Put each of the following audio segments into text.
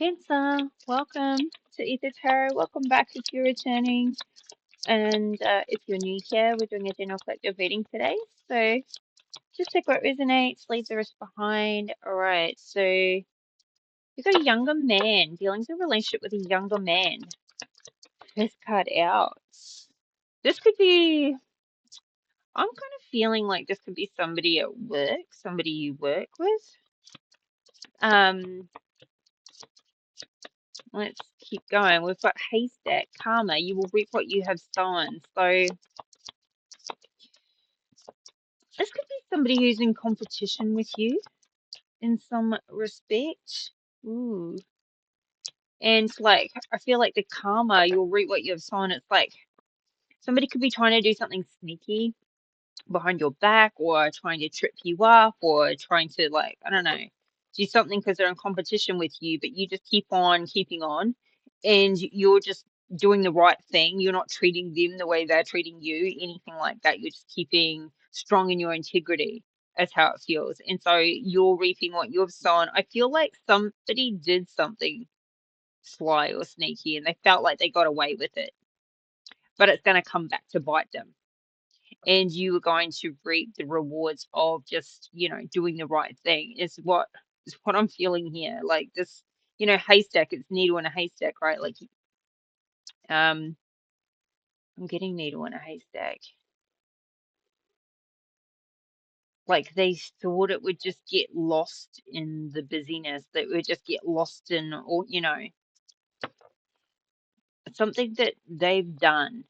Cancer, welcome to Ether Tarot. Welcome back if you're returning. And if you're new here, we're doing a general collective reading today. So just take what resonates, leave the rest behind. All right, so you've got a younger man, dealing with a relationship with a younger man. First card out. This could be, I'm kind of feeling like this could be somebody at work, somebody you work with. Let's keep going. We've got haystack, karma. You will reap what you have sown. So this could be somebody who's in competition with you in some respect. Ooh. And like, I feel like the karma, you'll reap what you have sown. It's like somebody could be trying to do something sneaky behind your back or trying to trip you up or trying to, like, I don't know, do something because they're in competition with you, but you just keep on keeping on and you're just doing the right thing. You're not treating them the way they're treating you, anything like that. You're just keeping strong in your integrity. That's how it feels. And so you're reaping what you've sown. I feel like somebody did something sly or sneaky and they felt like they got away with it, but it's going to come back to bite them, and you are going to reap the rewards of just, doing the right thing is what I'm feeling here. Like this, haystack, it's needle in a haystack, right? Like, I'm getting needle in a haystack. Like they thought it would just get lost in the busyness, that would just get lost in, or, something that they've done.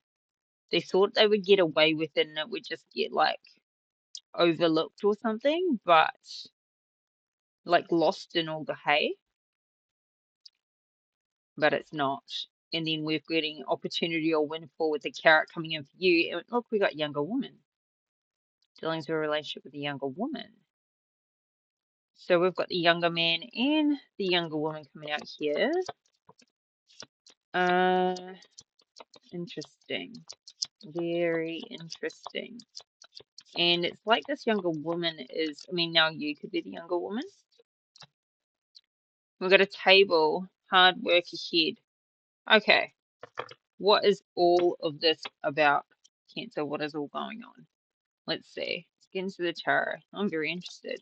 They thought they would get away with it and it would just get like overlooked or something, but like lost in all the hay. But it's not. And then we're getting opportunity or windfall with the carrot coming in for you. And look, we got younger woman. Dealing with a relationship with a younger woman. So we've got the younger man and the younger woman coming out here. Interesting. Very interesting. And it's like this younger woman is, I mean, now you could be the younger woman. We've got a table, hard work ahead. Okay. What is all of this about, Cancer? What is all going on? Let's see. Let's get into the tarot. I'm very interested.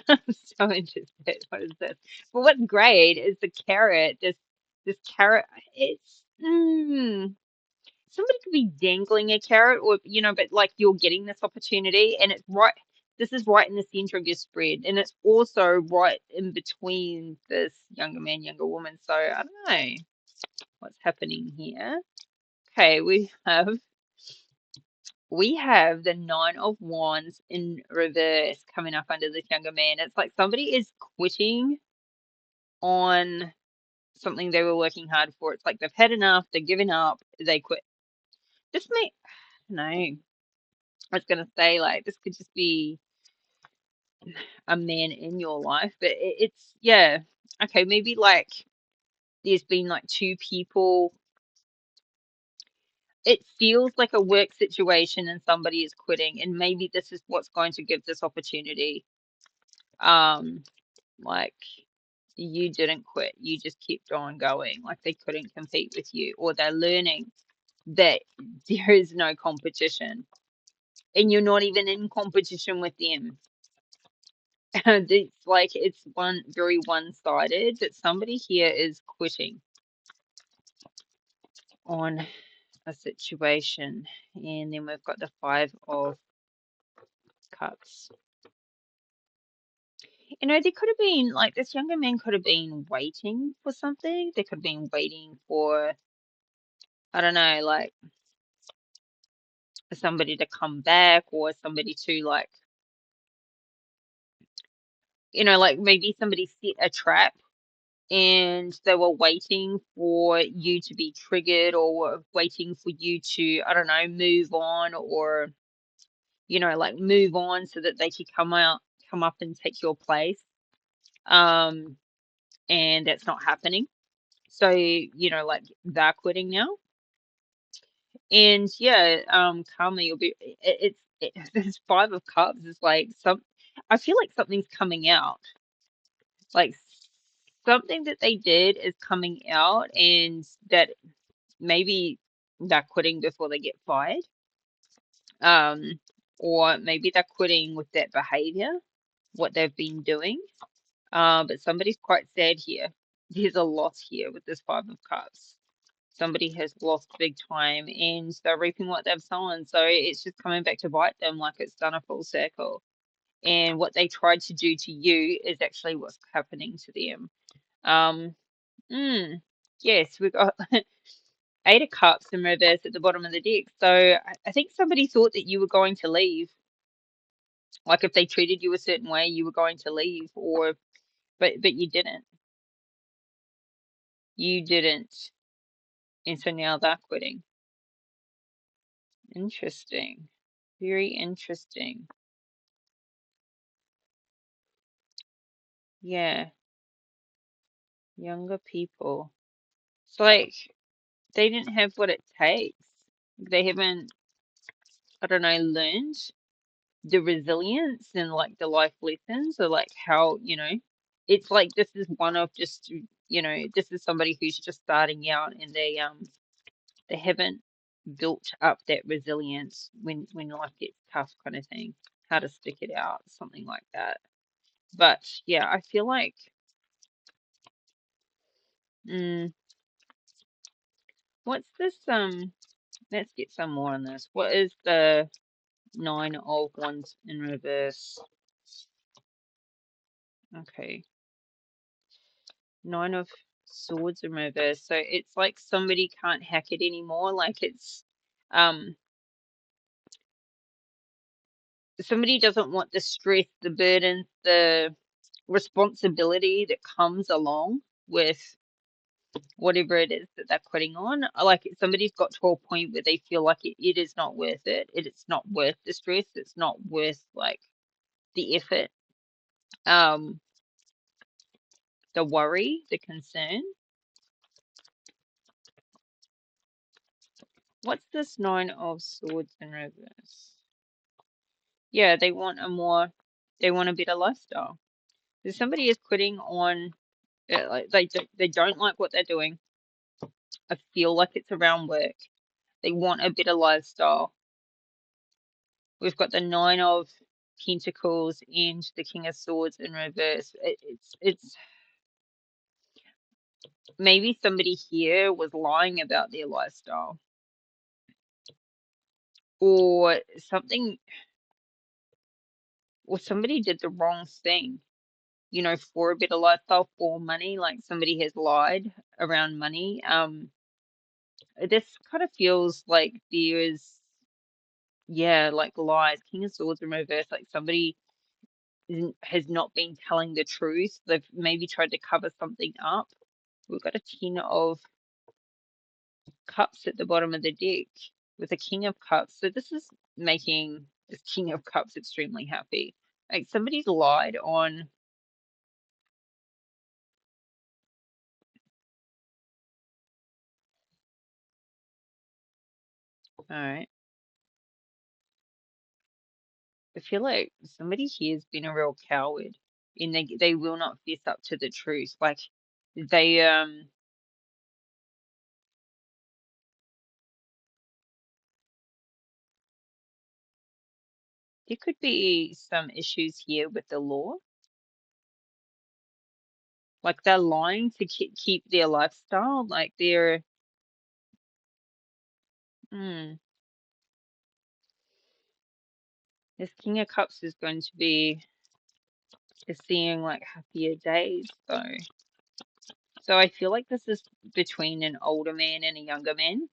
I'm so interested. What is this? But what's great is the carrot. This carrot. It's somebody could be dangling a carrot, or but like you're getting this opportunity, and it's right. This is right in the center of your spread, and it's also right in between this younger man, younger woman. So I don't know what's happening here. Okay, we have the Nine of Wands in reverse coming up under this younger man. It's like somebody is quitting on something they were working hard for. It's like they've had enough, they're giving up, they quit. This may, no, I was going to say, like, this could just be a man in your life, but yeah, okay, maybe like there's been like two people. It feels like a work situation and somebody is quitting, and maybe this is what's going to give this opportunity. Like you didn't quit, you just kept on going. Like they couldn't compete with you, or they're learning that there is no competition and you're not even in competition with them. It's like it's very one-sided, that somebody here is quitting on a situation. And then we've got the Five of Cups. There could have been, like, this younger man could have been waiting for something. They could have been waiting for, I don't know, like somebody to come back, or somebody to, like, like maybe somebody set a trap and they were waiting for you to be triggered, or were waiting for you to, I don't know, move on, or, like move on so that they could come up and take your place. And that's not happening. So, like they're quitting now. And yeah, karma, you'll be, this Five of Cups is like I feel like something's coming out. Like something that they did is coming out, and that maybe they're quitting before they get fired. Um, or maybe they're quitting with that behavior, what they've been doing. But somebody's quite sad here. There's a loss here with this Five of Cups. Somebody has lost big time and they're reaping what they've sown. So it's just coming back to bite them like it's done a full circle. And what they tried to do to you is actually what's happening to them. Um, yes, we've got Eight of Cups in reverse at the bottom of the deck. So I think somebody thought that you were going to leave. Like if they treated you a certain way, you were going to leave, or but you didn't. You didn't. And so now they're quitting. Interesting. Very interesting. Yeah, younger people. It's like they didn't have what it takes. They haven't, I don't know, learned the resilience and like the life lessons, or like how, it's like this is one of just, this is somebody who's just starting out, and they haven't built up that resilience when life gets tough, kind of thing. How to stick it out, something like that. But yeah, I feel like, mm, what's this? Let's get some more on this. What is the Nine of Wands in reverse? Okay, Nine of Swords in reverse. So it's like somebody can't hack it anymore. Like it's, um, somebody doesn't want the stress, the burden, the responsibility that comes along with whatever it is that they're putting on. Like somebody's got to a point where they feel like it is not worth it. It's not worth the stress. It's not worth like the effort, um, the worry, the concern. What's this Nine of Swords in reverse? Yeah, they want a better lifestyle. If somebody is quitting on, like they don't like what they're doing. I feel like it's around work. They want a better lifestyle. We've got the Nine of Pentacles and the King of Swords in reverse. It's maybe somebody here was lying about their lifestyle, or something, or somebody did the wrong thing, for a better lifestyle, for money. Like somebody has lied around money. This kind of feels like there's, yeah, like lies. King of Swords in reverse, like somebody has not been telling the truth. They've maybe tried to cover something up. We've got a Ten of Cups at the bottom of the deck with a King of Cups. So this is making this King of Cups extremely happy. Like somebody's lied on. All right. I feel like somebody here has been a real coward, and they will not fess up to the truth. Like they there could be some issues here with the law. Like they're lying to keep their lifestyle. Like they're, hmm, this King of Cups is going to be is seeing like happier days though. So I feel like this is between an older man and a younger man.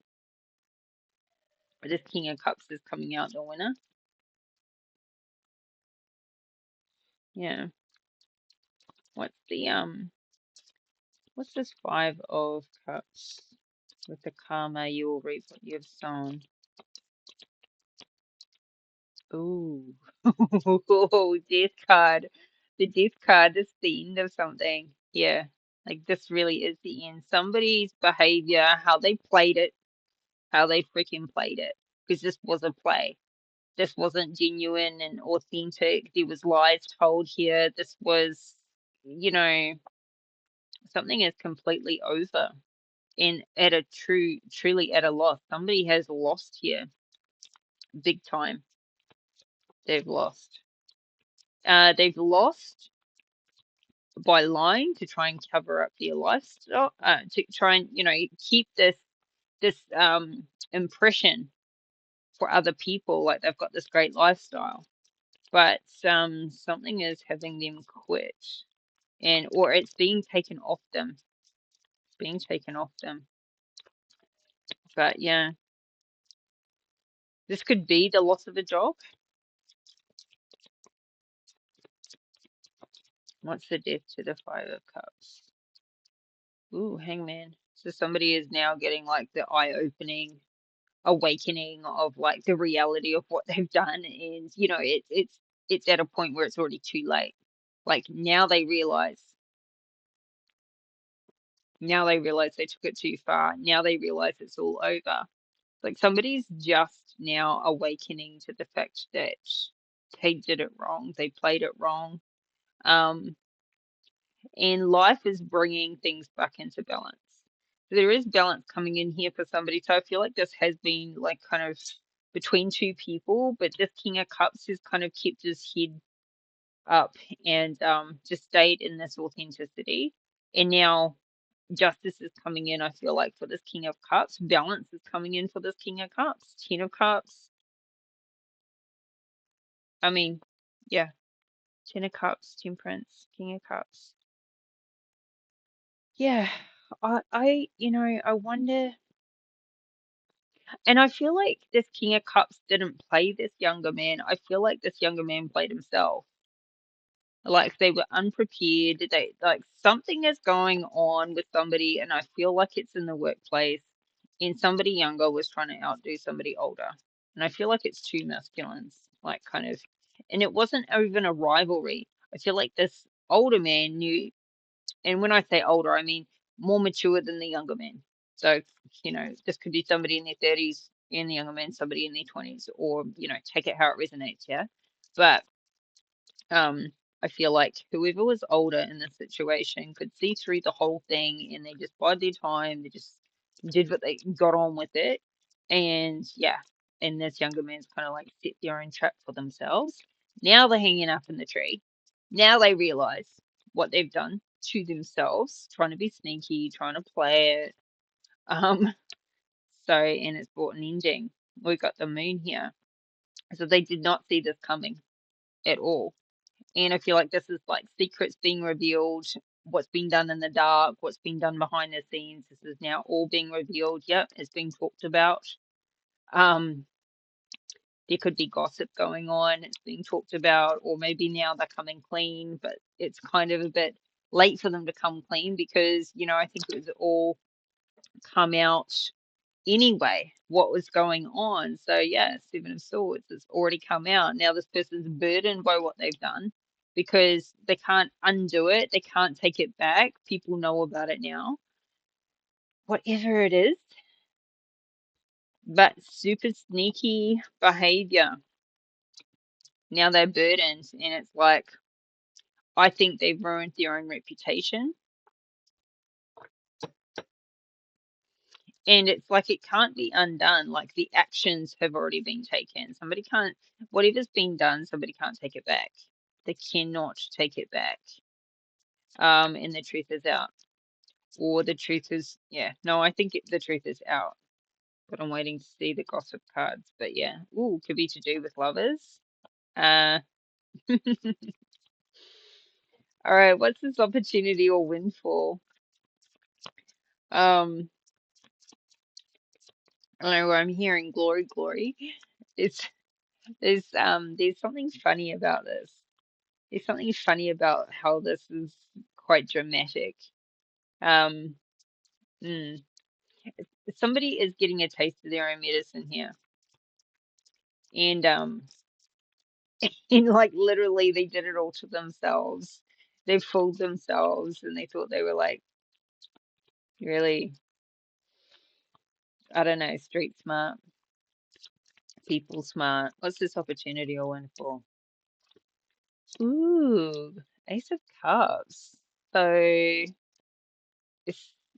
But this King of Cups is coming out the winner. Yeah. What's the what's this Five of Cups? With the karma you will reap what you have sown. Ooh. Death card. The death card is the end of something. Yeah. Like this really is the end. Somebody's behavior, how they played it, how they freaking played it. Because this was a play. This wasn't genuine and authentic. There was lies told here. This was, you know, something is completely over and at a truly at a loss. Somebody has lost here, big time. They've lost. They've lost by lying to try and cover up their lifestyle, to try and, keep this impression for other people like they've got this great lifestyle. But something is having them quit, and or it's being taken off them. It's being taken off them. But yeah, this could be the loss of a job. What's the death to the Five of Cups? Ooh, Hangman. So somebody is now getting like the eye-opening awakening of like the reality of what they've done, and it's at a point where it's already too late. Like now they realize they took it too far. Now they realize it's all over. Like somebody's just now awakening to the fact that they did it wrong. They played it wrong. Um, and life is bringing things back into balance. So there is balance coming in here for somebody. So I feel like this has been like kind of between two people, but this King of Cups has kind of kept his head up and just stayed in this authenticity. And now justice is coming in, I feel like, for this King of Cups. Balance is coming in for this King of Cups. Ten of Cups. I mean, yeah. Ten of Cups, Temperance, King of Cups. Yeah. I wonder, and I feel like this King of Cups didn't play this younger man. I feel like this younger man played himself. Like they were unprepared. They like something is going on with somebody, and I feel like it's in the workplace. And somebody younger was trying to outdo somebody older, and I feel like it's two masculines, like kind of. And it wasn't even a rivalry. I feel like this older man knew, and when I say older, I mean more mature than the younger man. So this could be somebody in their 30s and the younger man, somebody in their 20s, or take it how it resonates. Yeah, but um, I feel like whoever was older in this situation could see through the whole thing, and they just bided their time. They just did what they got on with it. And yeah, and this younger man's kind of like set their own trap for themselves. Now they're hanging up in the tree. Now they realize what they've done to themselves, trying to be sneaky, trying to play it. Um, and it's brought an ending. We've got the moon here. So they did not see this coming at all. And I feel like this is like secrets being revealed, what's been done in the dark, what's been done behind the scenes. This is now all being revealed. Yep, it's being talked about. Um, there could be gossip going on. It's being talked about, or maybe now they're coming clean, but it's kind of a bit late for them to come clean because, I think it was all come out anyway, what was going on. So yeah, Seven of Swords has already come out. Now this person's burdened by what they've done because they can't undo it. They can't take it back. People know about it now. Whatever it is, but super sneaky behavior. Now they're burdened, and it's like, I think they've ruined their own reputation. And it's like it can't be undone. Like the actions have already been taken. Somebody can't, whatever's been done, somebody can't take it back. They cannot take it back. And the truth is out. Or the truth is, yeah, no, I think the truth is out. But I'm waiting to see the gossip cards. But yeah, ooh, could be to do with lovers. Uh, all right, what's this opportunity or windfall? Um, I don't know where I'm hearing glory, glory. It's there's something funny about this. There's something funny about how this is quite dramatic. Um, mm, somebody is getting a taste of their own medicine here, and and like literally they did it all to themselves. They fooled themselves, and they thought they were like really, I don't know, street smart, people smart. What's this opportunity or win for? Ooh, Ace of Cups. So.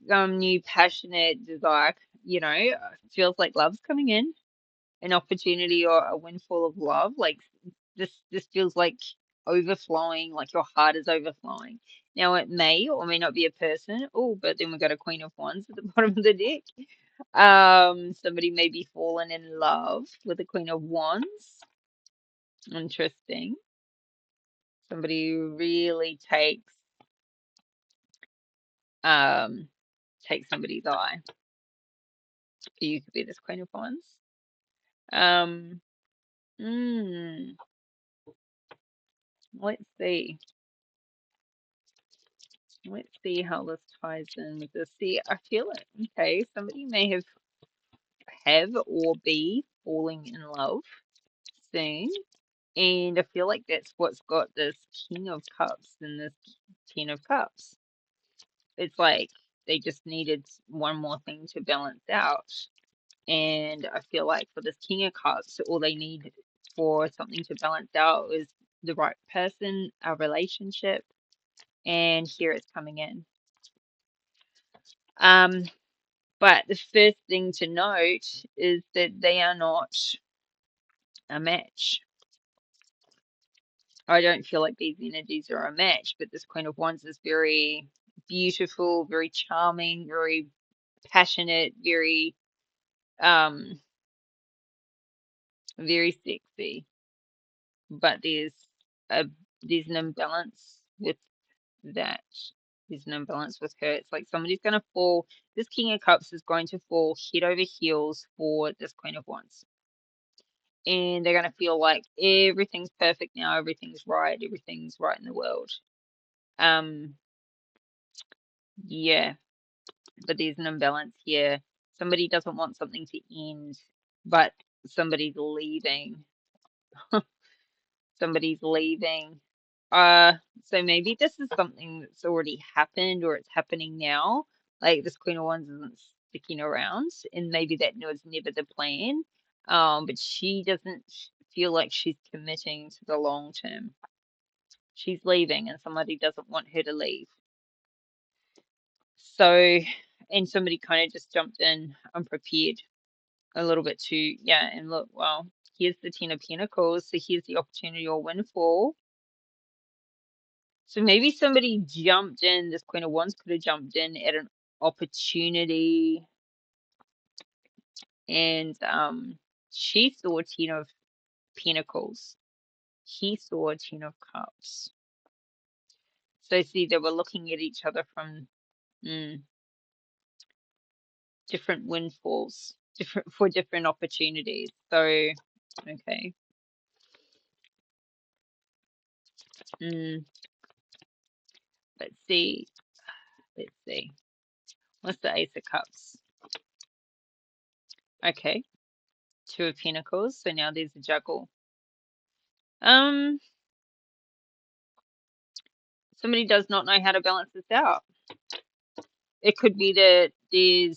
some new passionate desire, feels like love's coming in, an opportunity or a windfall of love. Like this feels like overflowing, like your heart is overflowing. Now it may or may not be a person. Oh, but then we got a Queen of Wands at the bottom of the deck. Somebody may be fallen in love with the Queen of Wands. Interesting. Somebody who really takes somebody's eye. You could be this Queen of Wands. Um, mm, let's see. Let's see how this ties in with this. See, I feel it. Okay, somebody may have or be falling in love soon. And I feel like that's what's got this King of Cups and this Ten of Cups. It's like they just needed one more thing to balance out. And I feel like for this King of Cups, all they need for something to balance out is the right person, a relationship, and here it's coming in. But the first thing to note is that they are not a match. I don't feel like these energies are a match, but this Queen of Wands is very beautiful, very charming, very passionate, um very sexy. But a there's an imbalance with that. There's an imbalance with her. It's like somebody's gonna fall. This King of Cups is going to fall head over heels for this Queen of Wands. And they're gonna feel like everything's perfect now, everything's right in the world. Yeah, but there's an imbalance here. Somebody doesn't want something to end, but somebody's leaving. Somebody's leaving. So maybe this is something that's already happened or it's happening now. Like this Queen of Wands isn't sticking around, and maybe that was never the plan. But she doesn't feel like she's committing to the long term. She's leaving, and somebody doesn't want her to leave. So, and somebody kind of just jumped in unprepared a little bit too, yeah, and look, well, here's the Ten of Pentacles, so here's the opportunity or windfall. So maybe somebody jumped in, this Queen of Wands could have jumped in at an opportunity, and she saw Ten of Pentacles. He saw Ten of Cups. So see, they were looking at each other from different windfalls, different opportunities. So, okay. Let's see. Let's see. What's the Ace of Cups? Okay. Two of Pentacles. So now there's a juggle. Somebody does not know how to balance this out. It could be that they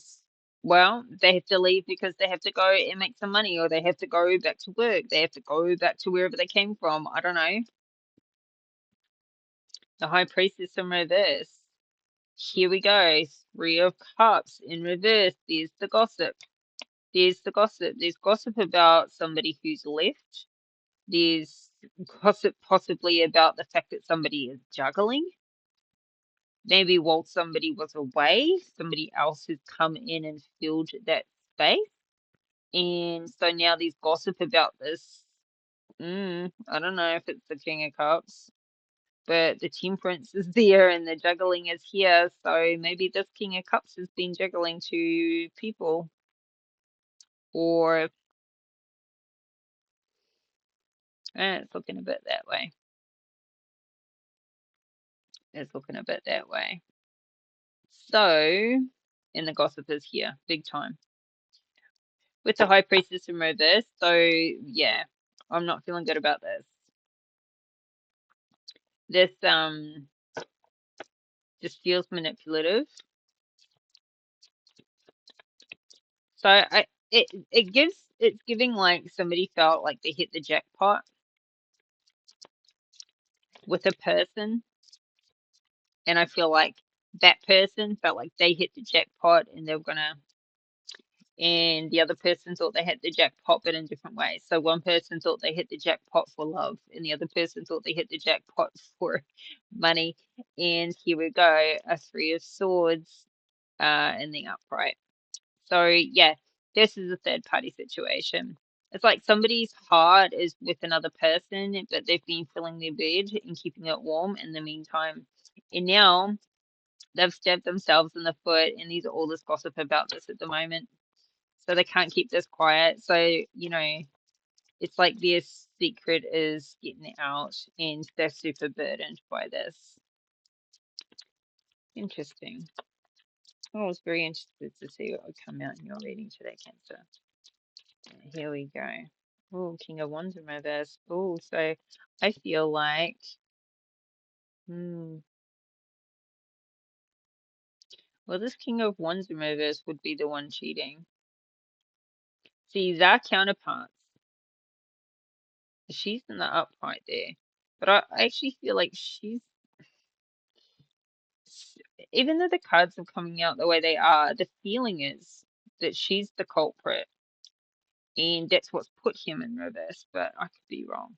have to leave because they have to go and make some money, or they have to go back to work. They have to go back to wherever they came from. I don't know. The High Priestess in reverse. Here we go. Three of Cups in reverse. There's the gossip. There's the gossip. There's gossip about somebody who's left. There's gossip possibly about the fact that somebody is juggling. Maybe while somebody was away, somebody else has come in and filled that space. And so now there's gossip about this. I don't know if it's the King of Cups, but the Temperance is there and the juggling is here. So maybe this King of Cups has been juggling to people, or it's looking a bit that way. It's looking a bit that way. So, and the gossip is here, big time. With the High Priestess in reverse, so yeah, I'm not feeling good about this. This just feels manipulative. So it's giving like somebody felt like they hit the jackpot with a person, and I feel like that person felt like they hit the jackpot and they were gonna, and the other person thought they hit the jackpot but in different ways. So one person thought they hit the jackpot for love, and the other person thought they hit the jackpot for money. And here we go, a Three of Swords in the upright. So yeah, this is a third party situation. It's like somebody's heart is with another person, but they've been filling their bed and keeping it warm in the meantime. And now they've stabbed themselves in the foot, and there's all this gossip about this at the moment. So they can't keep this quiet. So, it's like their secret is getting out, and they're super burdened by this. Interesting. I was very interested to see what would come out in your reading today, Cancer. Here we go. Oh, King of Wands in reverse. Oh, so I feel like, hmm, well, this King of Wands in reverse would be the one cheating. See, they're counterparts. She's in the upright there. But I actually feel like even though the cards are coming out the way they are, the feeling is that she's the culprit. And that's what's put him in reverse, but I could be wrong.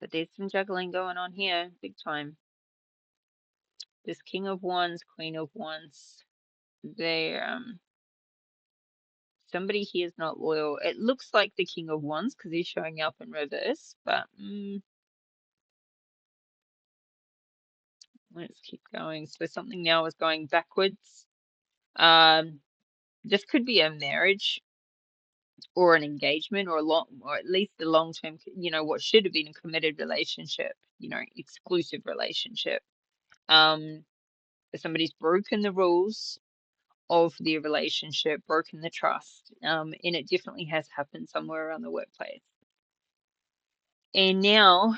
But there's some juggling going on here, big time. This King of Wands, Queen of Wands, they somebody here is not loyal. It looks like the King of Wands because he's showing up in reverse, but let's keep going. So something now is going backwards. This could be a marriage or an engagement or a long, or at least a long-term, what should have been a committed relationship, exclusive relationship. Somebody's broken the rules of their relationship, broken the trust, and it definitely has happened somewhere around the workplace. And now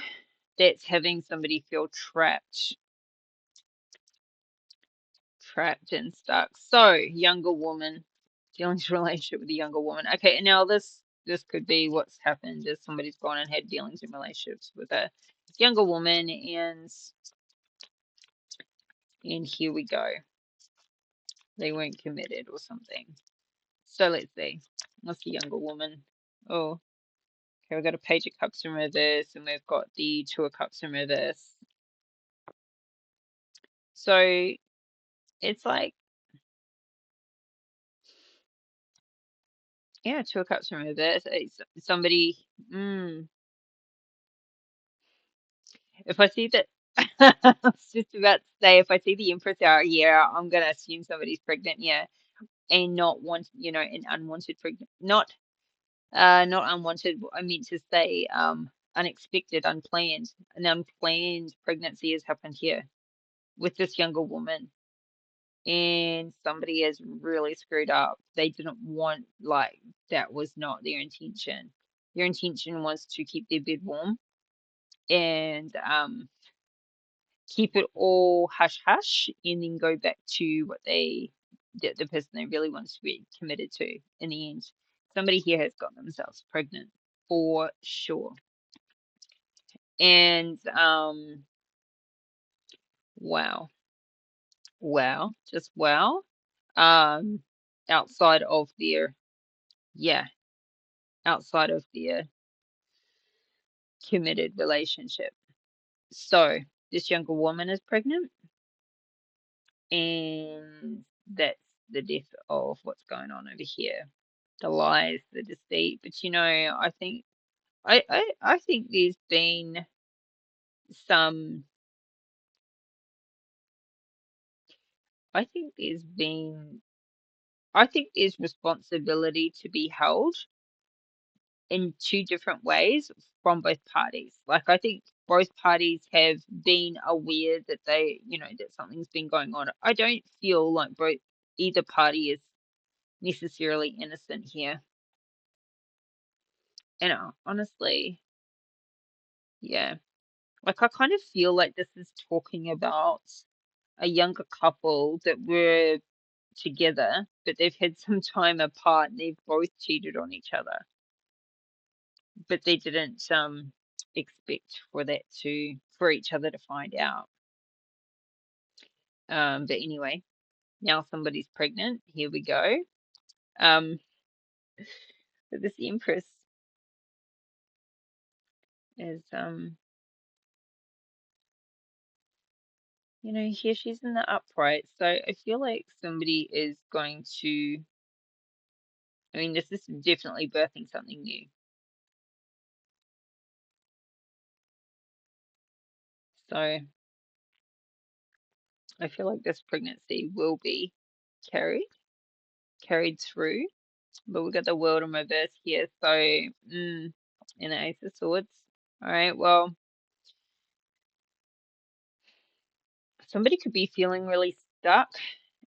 that's having somebody feel trapped and stuck. So, younger woman, dealing with a relationship with a younger woman. Okay, and now this could be what's happened is somebody's gone and had dealings in relationships with a younger woman, and here we go. They weren't committed or something. So let's see. What's the younger woman? Oh, okay, we've got a Page of Cups in reverse, and we've got the Two of Cups in reverse. So it's like, yeah, Two of Cups in reverse. It's somebody. If I see that, I was just about to say, if I see the Empress out here, I'm gonna assume somebody's pregnant, yeah, and not want, an unwanted pregnant, not unwanted. I meant to say, unexpected, unplanned. An unplanned pregnancy has happened here with this younger woman, and somebody has really screwed up. They didn't want, like, that was not their intention. Their intention was to keep their bed warm and keep it all hush hush and then go back to what the person they really wanted to be committed to in the end. Somebody here has got themselves pregnant for sure. And wow. Wow. Just wow. Um outside of their yeah, outside of their committed relationship. So this younger woman is pregnant, and that's the death of what's going on over here. The lies, the deceit. But I think I think there's been some I think there's been I think there's responsibility to be held in two different ways from both parties. Like I think both parties have been aware that that something's been going on. I don't feel like either party is necessarily innocent here. Honestly, yeah. Like I kind of feel like this is talking about a younger couple that were together, but they've had some time apart and they've both cheated on each other. But they didn't expect for each other to find out. But anyway, now somebody's pregnant. Here we go. But this Empress is, here she's in the upright. So I feel like somebody is going to, this is definitely birthing something new. So I feel like this pregnancy will be carried through. But we've got the World in reverse here. So, in the Ace of Swords. All right, well, somebody could be feeling really stuck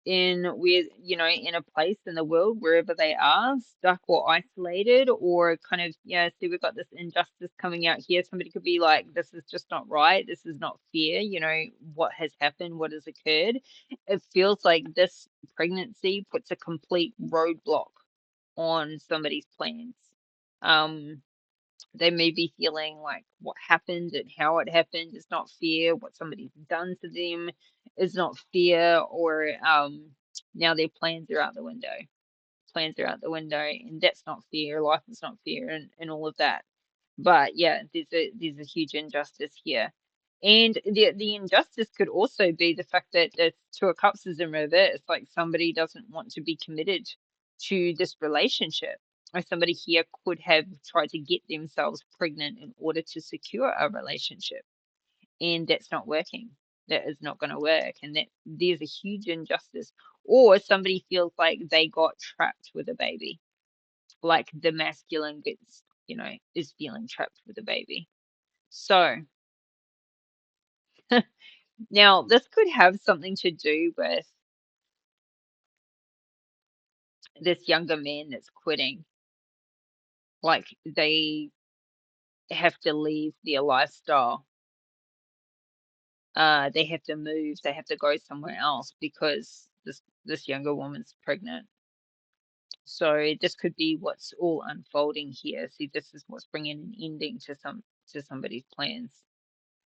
in a place in the world, wherever they are, stuck or isolated, or kind of, yeah, see, we've got this injustice coming out here. Somebody could be like, this is just not right. This is not fair. What has happened, what has occurred. It feels like this pregnancy puts a complete roadblock on somebody's plans. They may be feeling like what happened and how it happened is not fair, what somebody's done to them is not fair, or now their plans are out the window. Plans are out the window, and that's not fair. Life is not fair, and all of that. But yeah, there's a huge injustice here. And the injustice could also be the fact that the Two of Cups is in reverse, like somebody doesn't want to be committed to this relationship. Or somebody here could have tried to get themselves pregnant in order to secure a relationship. And that's not working. That is not going to work. And that there's a huge injustice. Or somebody feels like they got trapped with a baby. Like the masculine gets, is feeling trapped with a baby. So now this could have something to do with this younger man that's quitting. Like they have to leave their lifestyle. They have to move. They have to go somewhere else because this younger woman's pregnant. So this could be what's all unfolding here. See, this is what's bringing an ending to somebody's plans.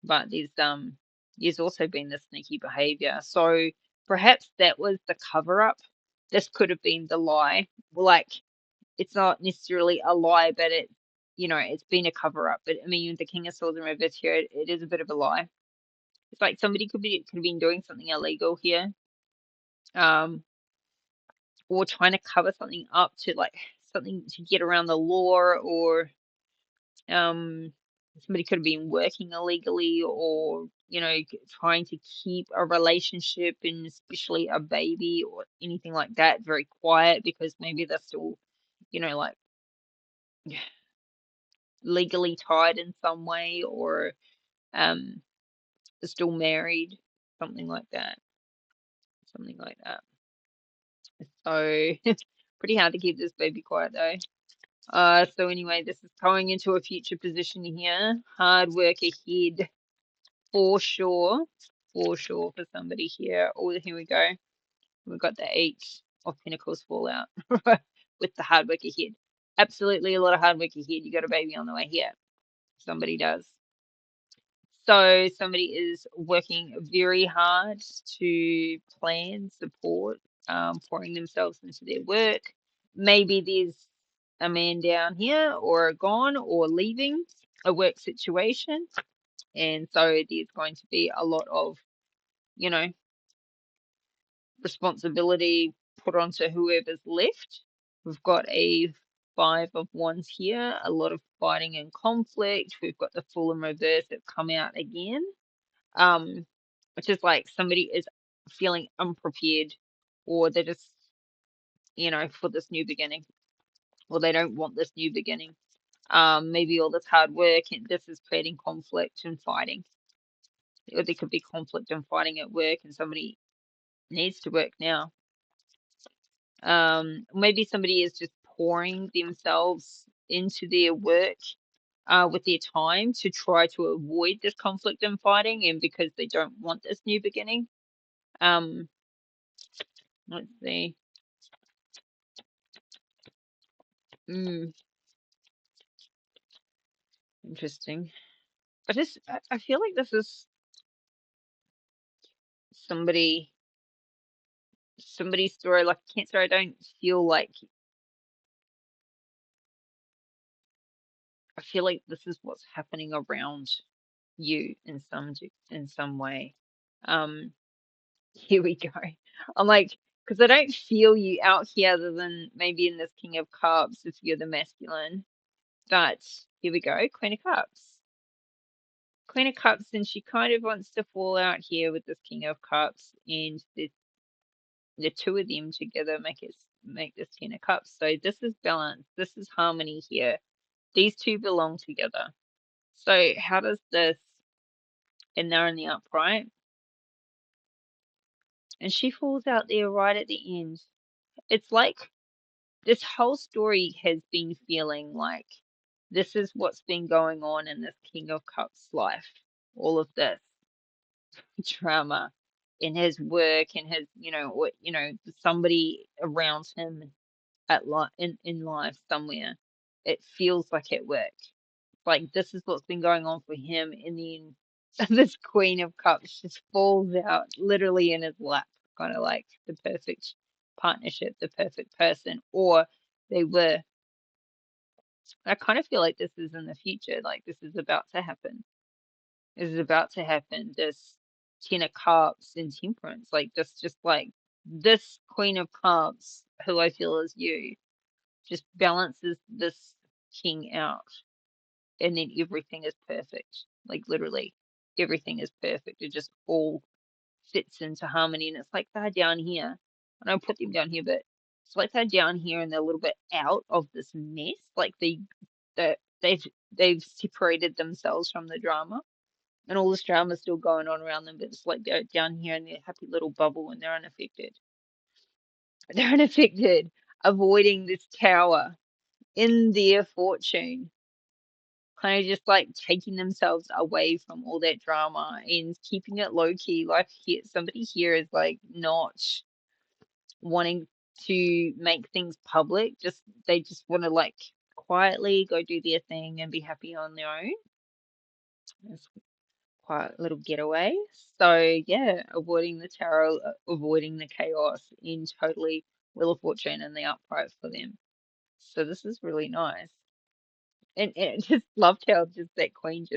But there's also been the sneaky behavior. So perhaps that was the cover up. This could have been the lie. Like it's not necessarily a lie, but it's been a cover up. But I mean, the King of Swords in reverse here, it is a bit of a lie. It's like somebody could have been doing something illegal here, or trying to cover something up to like something to get around the law, or somebody could have been working illegally, or trying to keep a relationship, and especially a baby or anything like that, very quiet because maybe they're still, like legally tied in some way, or um still married, something like that. Something like that. So pretty hard to keep this baby quiet though. So anyway, this is going into a future position here. Hard work ahead for sure. For sure for somebody here. Oh, here we go. We've got the Eight of Pentacles fall out with the hard work ahead. Absolutely a lot of hard work ahead. You got a baby on the way here. Somebody does. So somebody is working very hard to plan, support, pouring themselves into their work. Maybe there's a man down here or gone or leaving a work situation. And so there's going to be a lot of, you know, responsibility put onto whoever's left. We've got a Five of Wands here, a lot of fighting and conflict. We've got the Fool in reverse that come out again. Which is like somebody is feeling unprepared, or they're just, for this new beginning, or they don't want this new beginning. Maybe all this hard work and this is creating conflict and fighting. Or there could be conflict and fighting at work, and somebody needs to work now. Maybe somebody is just pouring themselves into their work with their time to try to avoid this conflict and fighting, and because they don't want this new beginning. Let's see. Interesting. I feel like this is somebody somebody's story. Like Cancer, I don't feel like I feel like this is what's happening around you in some way. Um, here we go. I'm like, because I don't feel you out here other than maybe in this King of Cups if you're the masculine. But here we go, Queen of Cups. Queen of Cups, and she kind of wants to fall out here with this King of Cups, and the two of them together make this Ten of Cups. So this is balance. This is harmony here. These two belong together. So how does this, and they're in the upright, and she falls out there right at the end. It's like this whole story has been feeling like this is what's been going on in this King of Cups life. All of this drama in his work and his, somebody around him in life somewhere. It feels like at work. Like this is what's been going on for him, and then this Queen of Cups just falls out literally in his lap, kind of like the perfect partnership, the perfect person, or they were. I kind of feel like this is in the future, like this is about to happen. This is about to happen. This Ten of Cups and Temperance, like this, just like this Queen of Cups, who I feel is you, just balances this king out, and then everything is perfect. Like literally, everything is perfect. It just all fits into harmony, and it's like they're down here. I don't put them down here, but it's like they're down here and they're a little bit out of this mess. Like they've separated themselves from the drama, and all this drama's still going on around them, but it's like they're down here in their happy little bubble and they're unaffected. They're unaffected, avoiding this tower in their fortune, kind of just like taking themselves away from all that drama and keeping it low key. Like here, somebody here is like not wanting to make things public. Just they just want to like quietly go do their thing and be happy on their own. It's quite a little getaway. So yeah, avoiding the tarot, avoiding the chaos, in totally Wheel of Fortune and the upright for them. So this is really nice. And I just loved how just that queen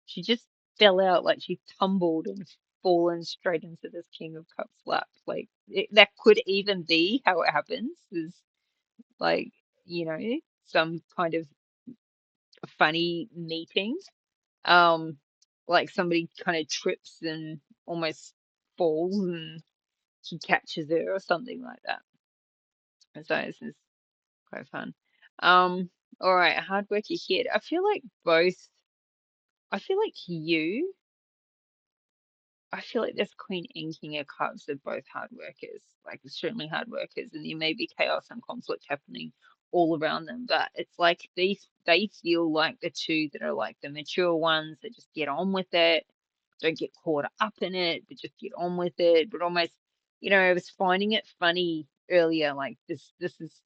she just fell out, like she tumbled and fallen straight into this King of Cups lap. Like that could even be how it happens, is like, you know, some kind of funny meeting. Um, like somebody kind of trips and almost falls and he catches her or something like that. So this is quite fun. Um, all right, hard work ahead. I feel like I feel like this Queen and King of Cups are both hard workers, like extremely hard workers, and there may be chaos and conflict happening all around them, but it's like they feel like the two that are like the mature ones that just get on with it, don't get caught up in it, but just get on with it. But almost, I was finding it funny earlier, like this is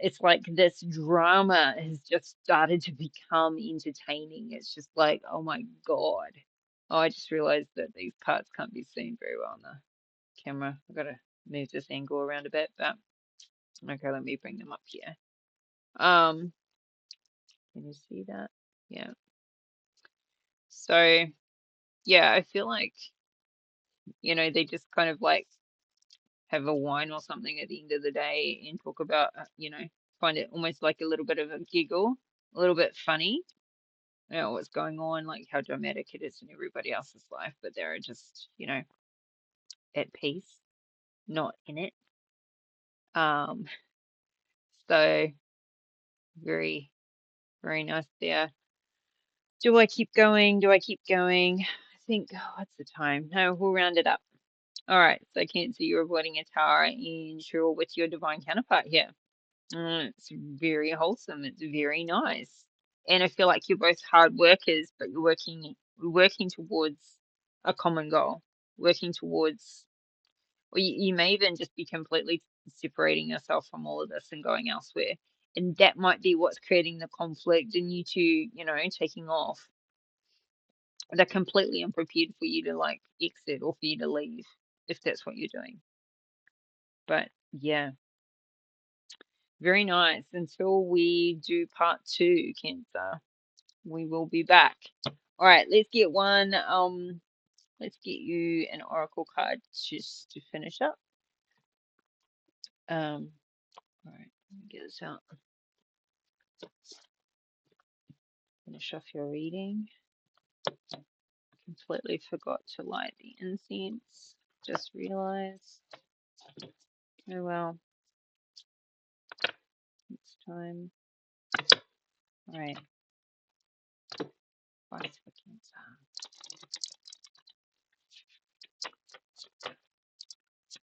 it's like this drama has just started to become entertaining. It's just like, oh my God. Oh, I just realized that these cards can't be seen very well on the camera. I've got to move this angle around a bit, but okay, let me bring them up here. Um, can you see that? Yeah. So, yeah, I feel like, they just kind of like have a wine or something at the end of the day and talk about, find it almost like a little bit of a giggle, a little bit funny, what's going on, like how dramatic it is in everybody else's life, but they're just, at peace, not in it. Um, so very, very nice there. Do I keep going? Do I keep going? I think, what's the time? No, we'll round it up. All right, so Cancer, you're avoiding a tower and you're with your divine counterpart here. It's very wholesome. It's very nice. And I feel like you're both hard workers, but you're working towards a common goal, working towards, or you may even just be completely separating yourself from all of this and going elsewhere. And that might be what's creating the conflict and you two, taking off. they're completely unprepared for you to like exit or for you to leave if that's what you're doing. But yeah, very nice. Until we do part two, Cancer, we will be back. All right, let's get one. Let's get you an oracle card just to finish up. All right, let me get this out. Finish off your reading. Completely forgot to light the incense. Just realized. Oh well. It's time. All right. Advice for Cancer.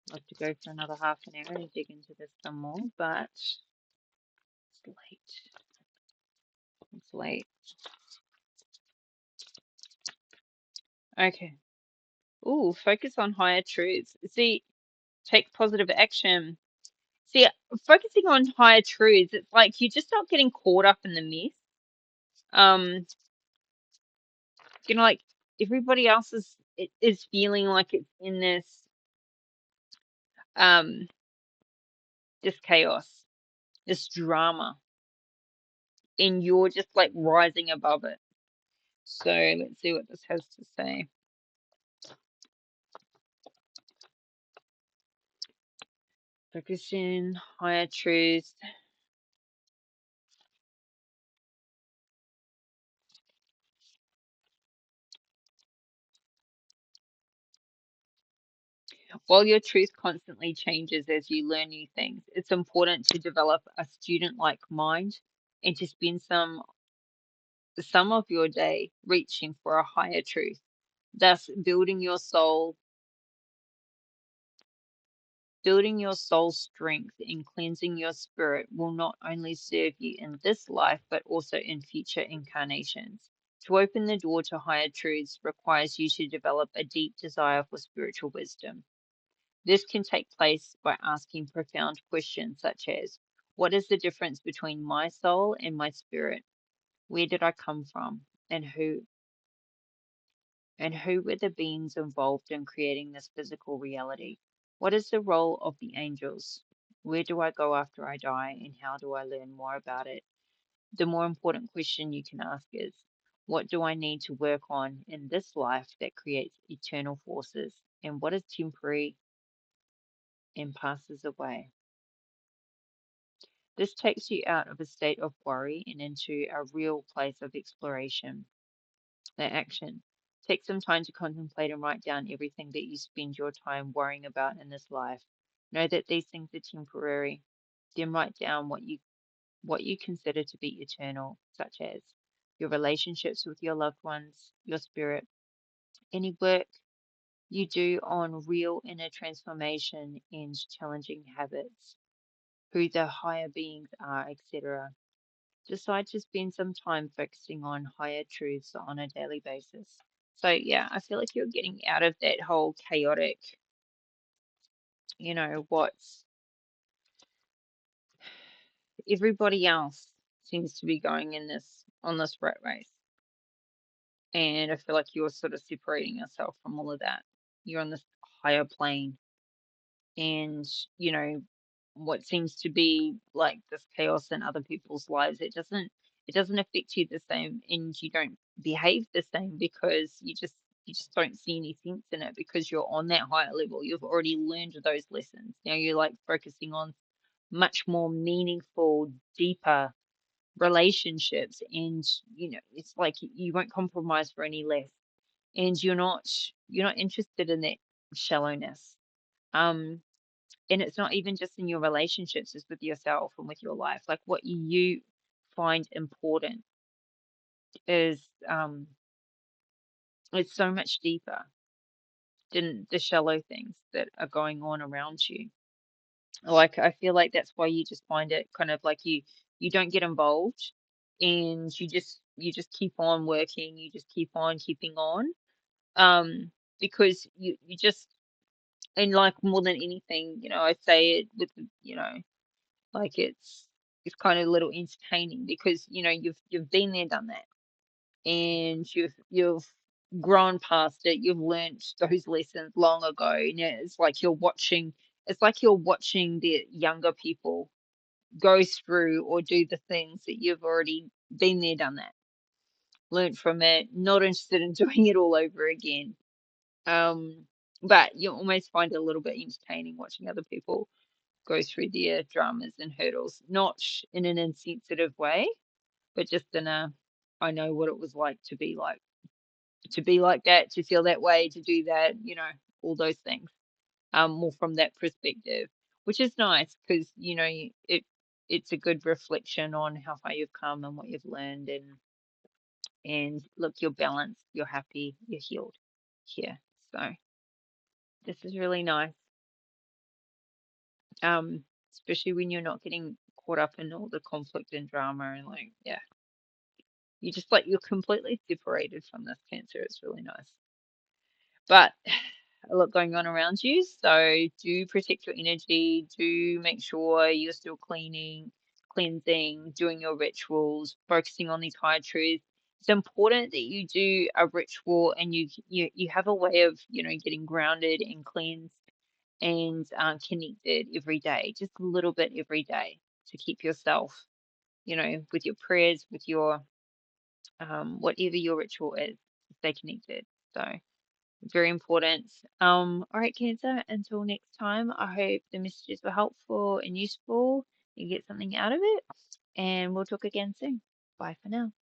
I'd love to go for another half an hour and dig into this some more, but it's late. It's late. Okay. Ooh, focus on higher truths. See, take positive action. See, focusing on higher truths, it's like you're just not getting caught up in the mess. Um, like everybody else is feeling like it's in um this chaos, this drama, and you're just like rising above it. So let's see what this has to say. Focus in higher truths. While your truth constantly changes as you learn new things, it's important to develop a student-like mind and to spend some of your day reaching for a higher truth, thus building your soul strength and cleansing your spirit will not only serve you in this life but also in future incarnations. To open the door to higher truths requires you to develop a deep desire for spiritual wisdom. This can take place by asking profound questions such as, what is the difference between my soul and my spirit? Where did I come from? And who were the beings involved in creating this physical reality? What is the role of the angels? Where do I go after I die, and how do I learn more about it? The more important question you can ask is, what do I need to work on in this life that creates eternal forces, and what is temporary and passes away? This takes you out of a state of worry and into a real place of exploration. The action. Take some time to contemplate and write down everything that you spend your time worrying about in this life. Know that these things are temporary. Then write down what you consider to be eternal, such as your relationships with your loved ones, your spirit, any work you do on real inner transformation and challenging habits, who the higher beings are, etc. Decide to spend some time focusing on higher truths on a daily basis. So, yeah, I feel like you're getting out of that whole chaotic, what's everybody else seems to be going in on this rat race. And I feel like you're sort of separating yourself from all of that. You're on this higher plane. And, you know, what seems to be like this chaos in other people's lives, it doesn't affect you the same, and you don't behave the same because you just don't see any sense in it because you're on that higher level. You've already learned those lessons. Now you're like focusing on much more meaningful, deeper relationships, and it's like you won't compromise for any less, and you're not interested in that shallowness. Um, and it's not even just in your relationships, it's with yourself and with your life. Like what you find important is it's so much deeper than the shallow things that are going on around you. Like I feel like that's why you just find it kind of like you don't get involved, and you just keep on working, you just keep on keeping on. Because you just, and like more than anything, I say it with like it's kind of a little entertaining because you've been there, done that, and you've grown past it. You've learnt those lessons long ago. And it's like you're watching the younger people go through or do the things that you've already been there, done that, learnt from it, not interested in doing it all over again. Um, but you almost find it a little bit entertaining watching other people go through their dramas and hurdles, not in an insensitive way, but just in a, I know what it was like to be like that, to feel that way, to do that, all those things. More from that perspective, which is nice because it's a good reflection on how far you've come and what you've learned, and look, you're balanced, you're happy, you're healed here. So this is really nice. Especially when you're not getting caught up in all the conflict and drama and like, yeah, you're completely separated from this cancer. It's really nice. But a lot going on around you, so do protect your energy, do make sure you're still cleansing, doing your rituals, focusing on these higher truths. It's important that you do a ritual and you have a way of, getting grounded and cleansed and connected every day, just a little bit every day to keep yourself, with your prayers, with your whatever your ritual is, to stay connected. So very important. All right, Cancer, until next time, I hope the messages were helpful and useful. You get something out of it, and we'll talk again soon. Bye for now.